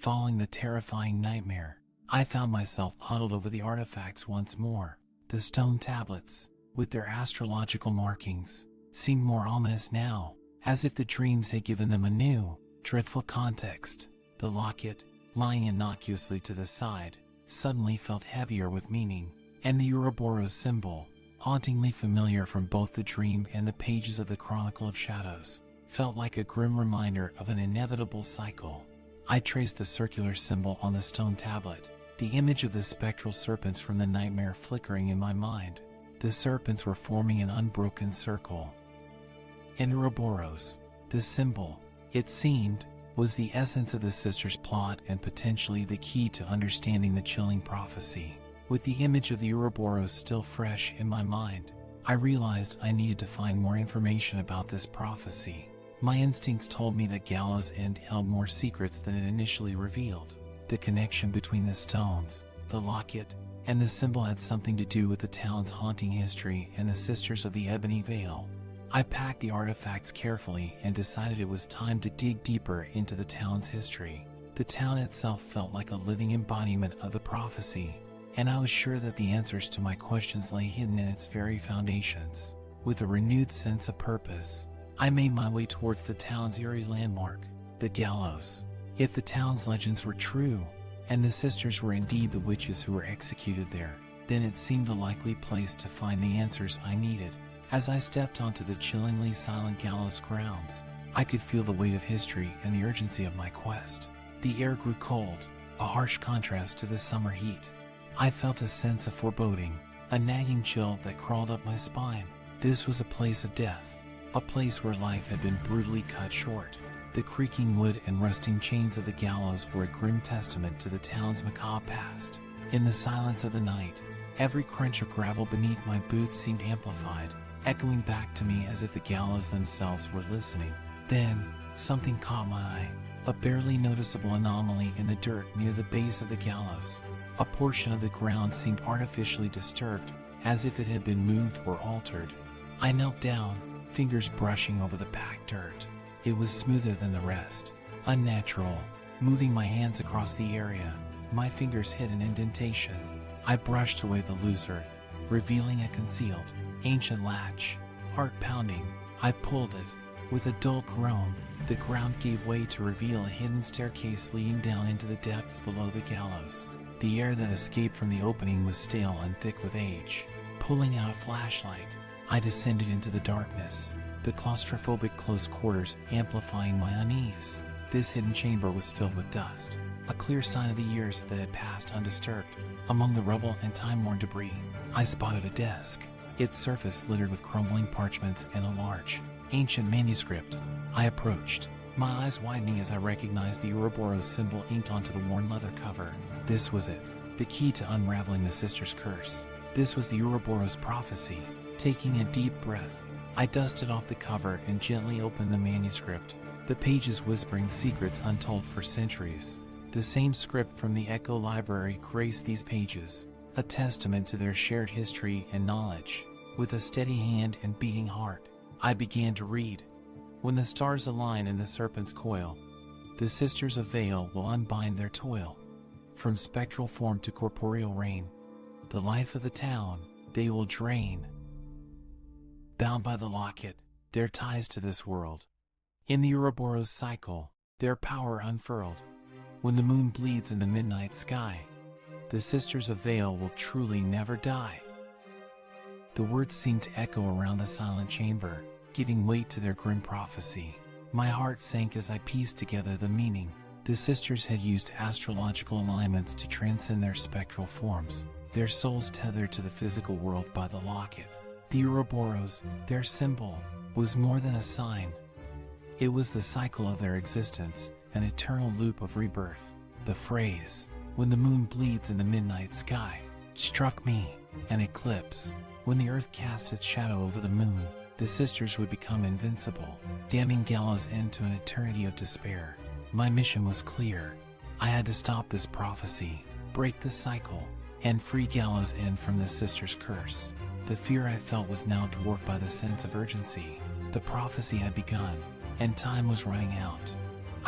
Following the terrifying nightmare, I found myself huddled over the artifacts once more. The stone tablets, with their astrological markings, seemed more ominous now, as if the dreams had given them a new, dreadful context. The locket, lying innocuously to the side, suddenly felt heavier with meaning, and the Ouroboros symbol, hauntingly familiar from both the dream and the pages of the Chronicle of Shadows, felt like a grim reminder of an inevitable cycle. I traced the circular symbol on the stone tablet, the image of the spectral serpents from the nightmare flickering in my mind. The serpents were forming an unbroken circle. In Ouroboros, the symbol, it seemed, was the essence of the sisters' plot and potentially the key to understanding the chilling prophecy. With the image of the Ouroboros still fresh in my mind, I realized I needed to find more information about this prophecy. My instincts told me that Gallow's end held more secrets than it initially revealed. The connection between the stones, the locket, and the symbol had something to do with the town's haunting history and the Sisters of the Ebony Veil. I packed the artifacts carefully and decided it was time to dig deeper into the town's history. The town itself felt like a living embodiment of the prophecy, and I was sure that the answers to my questions lay hidden in its very foundations. With a renewed sense of purpose, I made my way towards the town's eerie landmark, the Gallows. If the town's legends were true, and the sisters were indeed the witches who were executed there, then it seemed the likely place to find the answers I needed. As I stepped onto the chillingly silent gallows grounds, I could feel the weight of history and the urgency of my quest. The air grew cold, a harsh contrast to the summer heat. I felt a sense of foreboding, a nagging chill that crawled up my spine. This was a place of death, a place where life had been brutally cut short. The creaking wood and rusting chains of the gallows were a grim testament to the town's macabre past. In the silence of the night, every crunch of gravel beneath my boots seemed amplified, echoing back to me as if the gallows themselves were listening. Then, something caught my eye, a barely noticeable anomaly in the dirt near the base of the gallows. A portion of the ground seemed artificially disturbed, as if it had been moved or altered. I knelt down, fingers brushing over the packed dirt. It was smoother than the rest, unnatural. Moving my hands across the area, my fingers hit an indentation. I brushed away the loose earth, revealing a concealed, ancient latch. Heart pounding, I pulled it. With a dull groan, the ground gave way to reveal a hidden staircase leading down into the depths below the gallows. The air that escaped from the opening was stale and thick with age. Pulling out a flashlight, I descended into the darkness, the claustrophobic close quarters amplifying my unease. This hidden chamber was filled with dust, a clear sign of the years that had passed undisturbed. Among the rubble and time-worn debris, I spotted a desk, its surface littered with crumbling parchments and a large, ancient manuscript. I approached, my eyes widening as I recognized the Ouroboros symbol inked onto the worn leather cover. This was it, the key to unraveling the sisters' curse. This was the Ouroboros prophecy. Taking a deep breath, I dusted off the cover and gently opened the manuscript, the pages whispering secrets untold for centuries. The same script from the Echo Library graced these pages, a testament to their shared history and knowledge. With a steady hand and beating heart, I began to read. When the stars align in the serpent's coil, the sisters of Veil will unbind their toil. From spectral form to corporeal reign, the life of the town they will drain. Bound by the locket, their ties to this world. In the Ouroboros cycle, their power unfurled. When the moon bleeds in the midnight sky, the Sisters of Veil will truly never die. The words seemed to echo around the silent chamber, giving weight to their grim prophecy. My heart sank as I pieced together the meaning. The sisters had used astrological alignments to transcend their spectral forms, their souls tethered to the physical world by the locket. The Ouroboros, their symbol, was more than a sign. It was the cycle of their existence, an eternal loop of rebirth. The phrase, "when the moon bleeds in the midnight sky," struck me. An eclipse. When the earth cast its shadow over the moon, the sisters would become invincible, damning Gallow's end to an eternity of despair. My mission was clear. I had to stop this prophecy, break the cycle, and free Gallow's end from the sisters' curse. The fear I felt was now dwarfed by the sense of urgency. The prophecy had begun, and time was running out.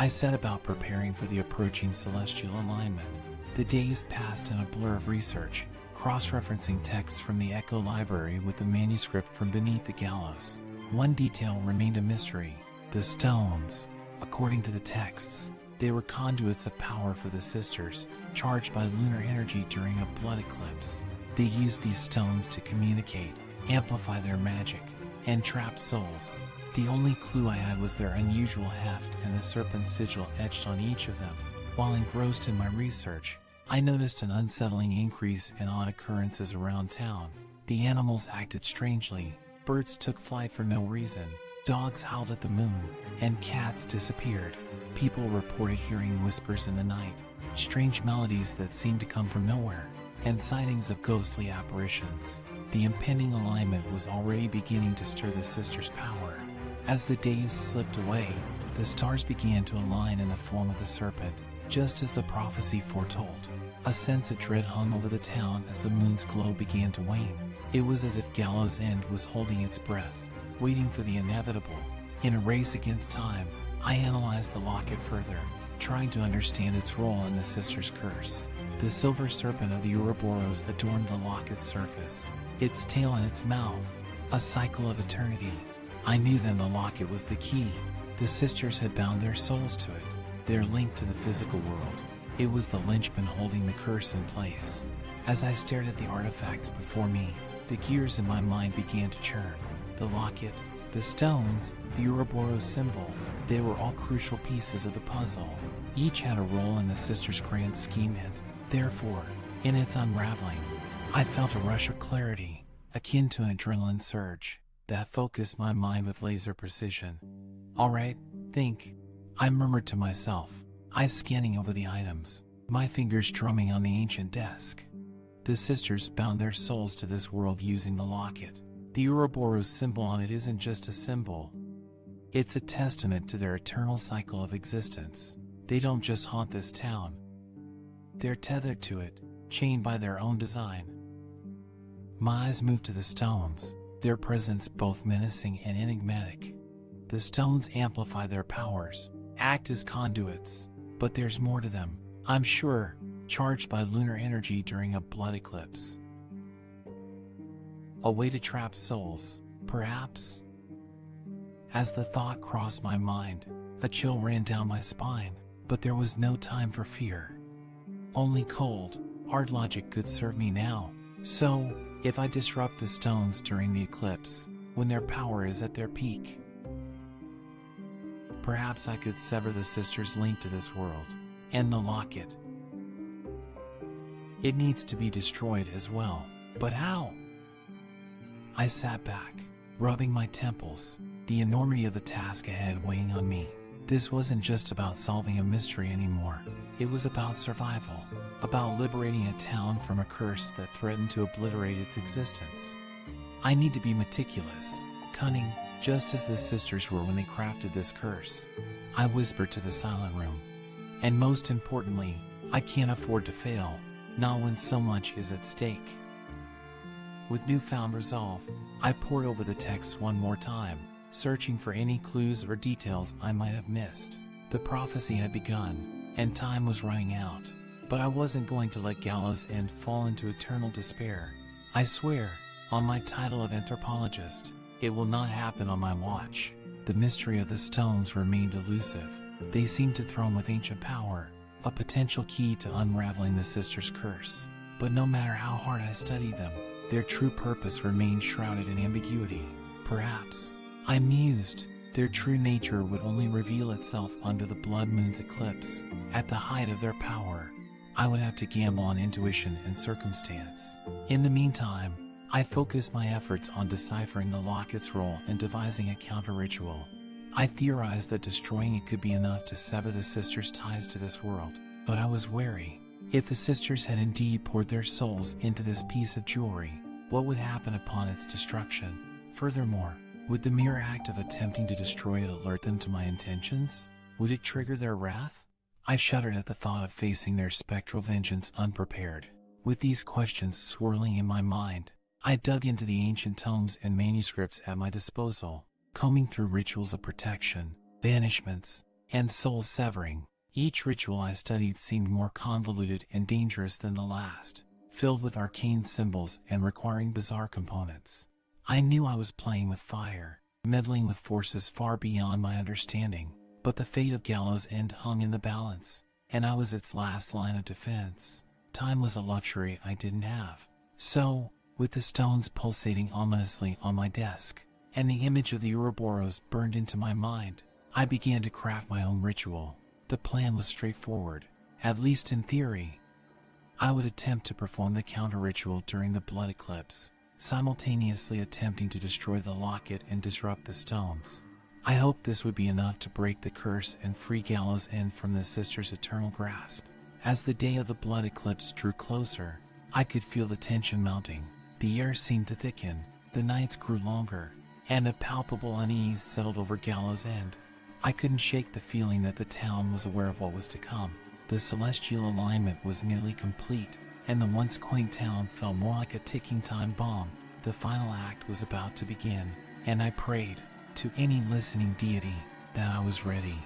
I set about preparing for the approaching celestial alignment. The days passed in a blur of research, cross-referencing texts from the Echo Library with the manuscript from beneath the gallows. One detail remained a mystery: the stones. According to the texts, they were conduits of power for the sisters, charged by lunar energy during a blood eclipse. They used these stones to communicate, amplify their magic, and trap souls. The only clue I had was their unusual heft and the serpent sigil etched on each of them. While engrossed in my research, I noticed an unsettling increase in odd occurrences around town. The animals acted strangely, birds took flight for no reason, dogs howled at the moon, and cats disappeared. People reported hearing whispers in the night, strange melodies that seemed to come from nowhere, and sightings of ghostly apparitions. The impending alignment was already beginning to stir the sisters' power. As the days slipped away, the stars began to align in the form of the serpent, just as the prophecy foretold. A sense of dread hung over the town as the moon's glow began to wane. It was as if Gallow's end was holding its breath, waiting for the inevitable. In a race against time, I analyzed the locket further, trying to understand its role in the sisters' curse. The silver serpent of the Ouroboros adorned the locket's surface, its tail in its mouth, a cycle of eternity. I knew then the locket was the key. The sisters had bound their souls to it, their link to the physical world. It was the linchpin holding the curse in place. As I stared at the artifacts before me, the gears in my mind began to churn. The locket, the stones, the Ouroboros symbol, they were all crucial pieces of the puzzle. Each had a role in the sisters' grand scheme and, therefore, in its unraveling. I felt a rush of clarity, akin to an adrenaline surge, that focused my mind with laser precision. "All right, think," I murmured to myself, eyes scanning over the items, my fingers drumming on the ancient desk. The sisters bound their souls to this world using the locket. The Ouroboros symbol on it isn't just a symbol. It's a testament to their eternal cycle of existence. They don't just haunt this town. They're tethered to it, chained by their own design. My eyes moved to the stones, their presence both menacing and enigmatic. The stones amplify their powers, act as conduits, but there's more to them, I'm sure, charged by lunar energy during a blood eclipse. A way to trap souls, perhaps? As the thought crossed my mind, a chill ran down my spine, but there was no time for fear. Only cold, hard logic could serve me now. So, if I disrupt the stones during the eclipse, when their power is at their peak, perhaps I could sever the sisters' link to this world, and the locket. It needs to be destroyed as well, but how? I sat back, rubbing my temples, the enormity of the task ahead weighing on me. This wasn't just about solving a mystery anymore. It was about survival, about liberating a town from a curse that threatened to obliterate its existence. I need to be meticulous, cunning, just as the sisters were when they crafted this curse. I whispered to the silent room. And most importantly, I can't afford to fail, not when so much is at stake. With newfound resolve, I pored over the text one more time, searching for any clues or details I might have missed. The prophecy had begun, and time was running out, but I wasn't going to let Gallow's end fall into eternal despair. I swear, on my title of anthropologist, it will not happen on my watch. The mystery of the stones remained elusive. They seemed to throne with ancient power, a potential key to unraveling the sisters' curse. But no matter how hard I studied them, their true purpose remained shrouded in ambiguity. Perhaps, I mused, their true nature would only reveal itself under the blood moon's eclipse. At the height of their power, I would have to gamble on intuition and circumstance. In the meantime, I focused my efforts on deciphering the locket's role and devising a counter-ritual. I theorized that destroying it could be enough to sever the sisters' ties to this world, but I was wary. If the sisters had indeed poured their souls into this piece of jewelry, what would happen upon its destruction? Furthermore, would the mere act of attempting to destroy it alert them to my intentions? Would it trigger their wrath? I shuddered at the thought of facing their spectral vengeance unprepared. With these questions swirling in my mind, I dug into the ancient tomes and manuscripts at my disposal, combing through rituals of protection, banishments, and soul-severing. Each ritual I studied seemed more convoluted and dangerous than the last, filled with arcane symbols and requiring bizarre components. I knew I was playing with fire, meddling with forces far beyond my understanding, but the fate of Gallow's End hung in the balance, and I was its last line of defense. Time was a luxury I didn't have. So, with the stones pulsating ominously on my desk, and the image of the Ouroboros burned into my mind, I began to craft my own ritual. The plan was straightforward, at least in theory. I would attempt to perform the counter-ritual during the blood eclipse, simultaneously attempting to destroy the locket and disrupt the stones. I hoped this would be enough to break the curse and free Gallow's End from the sister's eternal grasp. As the day of the blood eclipse drew closer, I could feel the tension mounting. The air seemed to thicken, the nights grew longer, and a palpable unease settled over Gallow's End. I couldn't shake the feeling that the town was aware of what was to come. The celestial alignment was nearly complete, and the once quaint town felt more like a ticking time bomb. The final act was about to begin, and I prayed to any listening deity that I was ready.